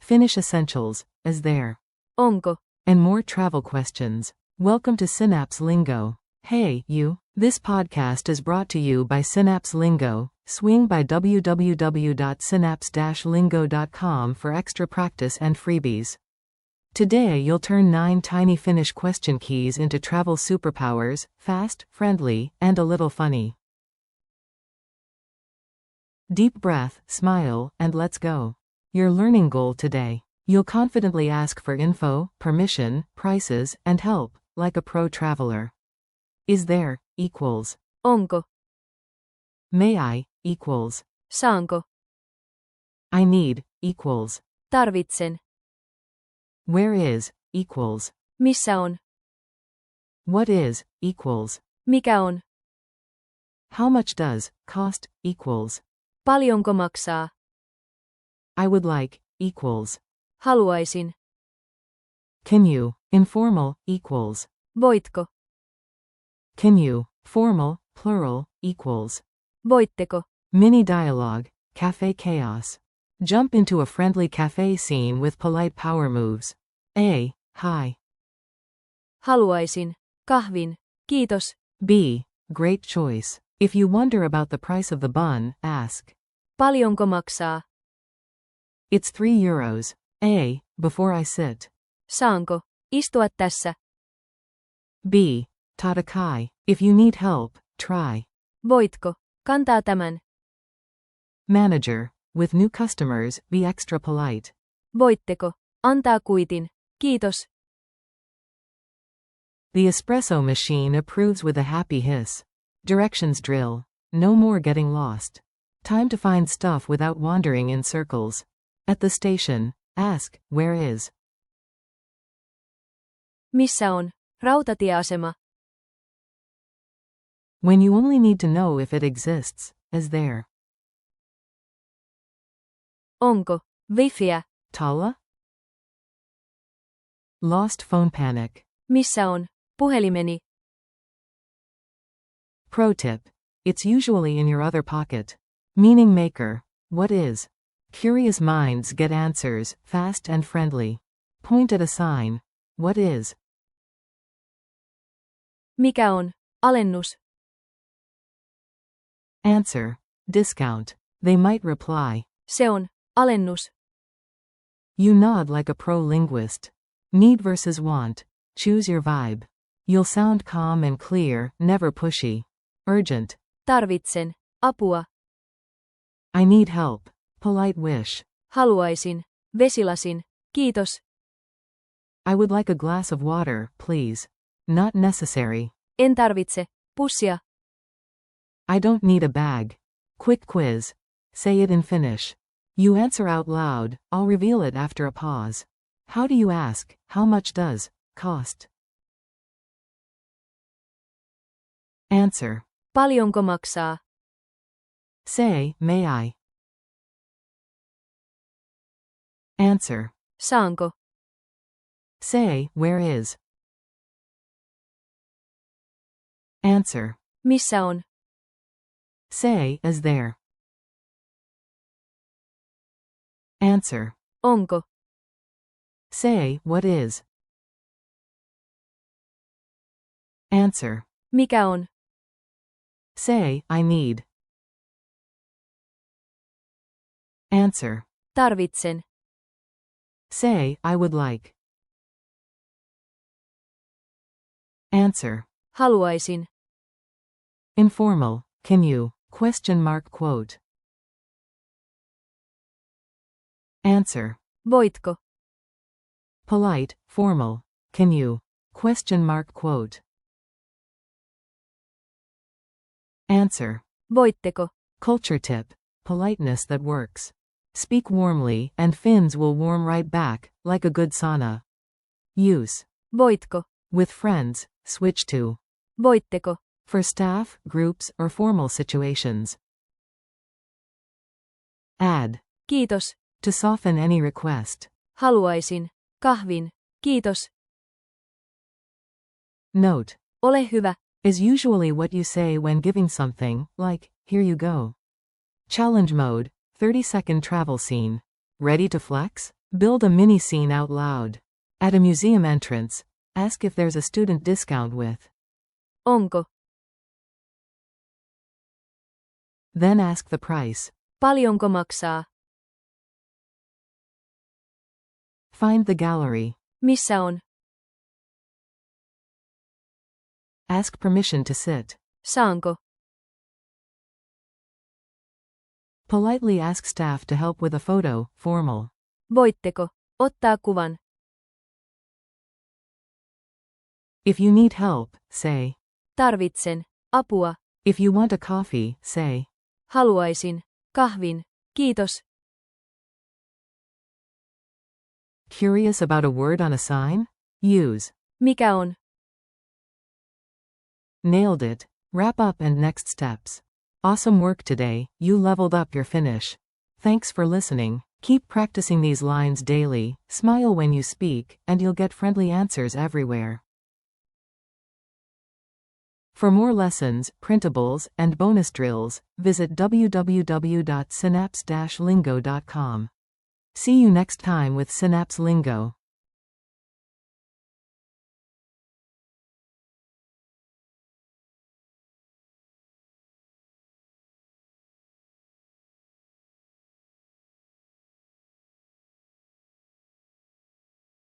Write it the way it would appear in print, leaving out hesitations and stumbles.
Finnish essentials, is there? Onko? And more travel questions. Welcome to Synapse Lingo. Hey, you. This podcast is brought to you by Synapse Lingo. Swing by www.synapse-lingo.com for extra practice and freebies. Today you'll turn 9 tiny Finnish question keys into travel superpowers, fast, friendly, and a little funny. Deep breath, smile, and let's go. Your learning goal today. You'll confidently ask for info, permission, prices, and help, like a pro traveler. Is there, equals. Onko? May I, equals. Saanko? I need, equals. Tarvitsen. Where is, equals. Missä on? What is, equals. Mikä on? How much does, cost, equals. Paljonko maksaa? I would like, equals. Haluaisin. Can you, informal, equals. Voitko? Can you, formal, plural, equals. Voitteko? Mini dialogue, cafe chaos. Jump into a friendly cafe scene with polite power moves. A. Hi. Haluaisin. Kahvin. Kiitos. B. Great choice. If you wonder about the price of the bun, ask. Paljonko maksaa? It's €3. A. Before I sit. Saanko istua tässä? B. Tatakai. If you need help, try. Voitko kantaa tämän? Manager. With new customers, be extra polite. Voitteko antaa kuitin? Kiitos. The espresso machine approves with a happy hiss. Directions drill. No more getting lost. Time to find stuff without wandering in circles. At the station, ask, where is. Missä on rautatieasema? When you only need to know if it exists, is there. Onko wifiä? Talla? Lost phone panic. Missä on puhelimeni? Pro tip. It's usually in your other pocket. Meaning maker. What is? Curious minds get answers, fast and friendly. Point at a sign. What is? Mikä on alennus? Answer. Discount. They might reply. Se on alennus. You nod like a pro-linguist. Need versus want. Choose your vibe. You'll sound calm and clear, never pushy. Urgent. Tarvitsen apua. I need help. Polite wish. Haluaisin vesilasin. Kiitos. I would like a glass of water, please. Not necessary. En tarvitse pussia. I don't need a bag. Quick quiz. Say it in Finnish. You answer out loud, I'll reveal it after a pause. How do you ask, how much does cost? Answer. Paljonko maksaa? Say, may I? Answer. Saanko? Say, where is? Answer. Missä on? Say, is there? Answer. Onko? Say, what is? Answer. Mikä on? Say, I need. Answer. Tarvitsen. Say, I would like. Answer. Haluaisin. Informal, can you? Question mark quote. Answer. Voitko? Polite, formal, can you? Question mark quote. Answer. Voitteko? Culture tip. Politeness that works. Speak warmly, and Finns will warm right back, like a good sauna. Use. Voitko? With friends, switch to. Voitteko? For staff, groups, or formal situations. Add. Kiitos. To soften any request. Haluaisin kahvin. Kiitos. Note. Ole hyvä. Is usually what you say when giving something, like, here you go. Challenge mode, 30-second travel scene. Ready to flex? Build a mini scene out loud. At a museum entrance, ask if there's a student discount with. Onko? Then ask the price. Paljonko maksaa? Find the gallery. Missä on? Ask permission to sit. Saanko? Politely ask staff to help with a photo, formal. Voitteko ottaa kuvan? If you need help, say. Tarvitsen apua. If you want a coffee, say. Haluaisin kahvin. Kiitos. Curious about a word on a sign? Use. Mikä on? Nailed it. Wrap up and next steps. Awesome work today, you leveled up your Finnish. Thanks for listening. Keep practicing these lines daily, smile when you speak, and you'll get friendly answers everywhere. For more lessons, printables, and bonus drills, visit www.synapse-lingo.com. See you next time with Synapse Lingo.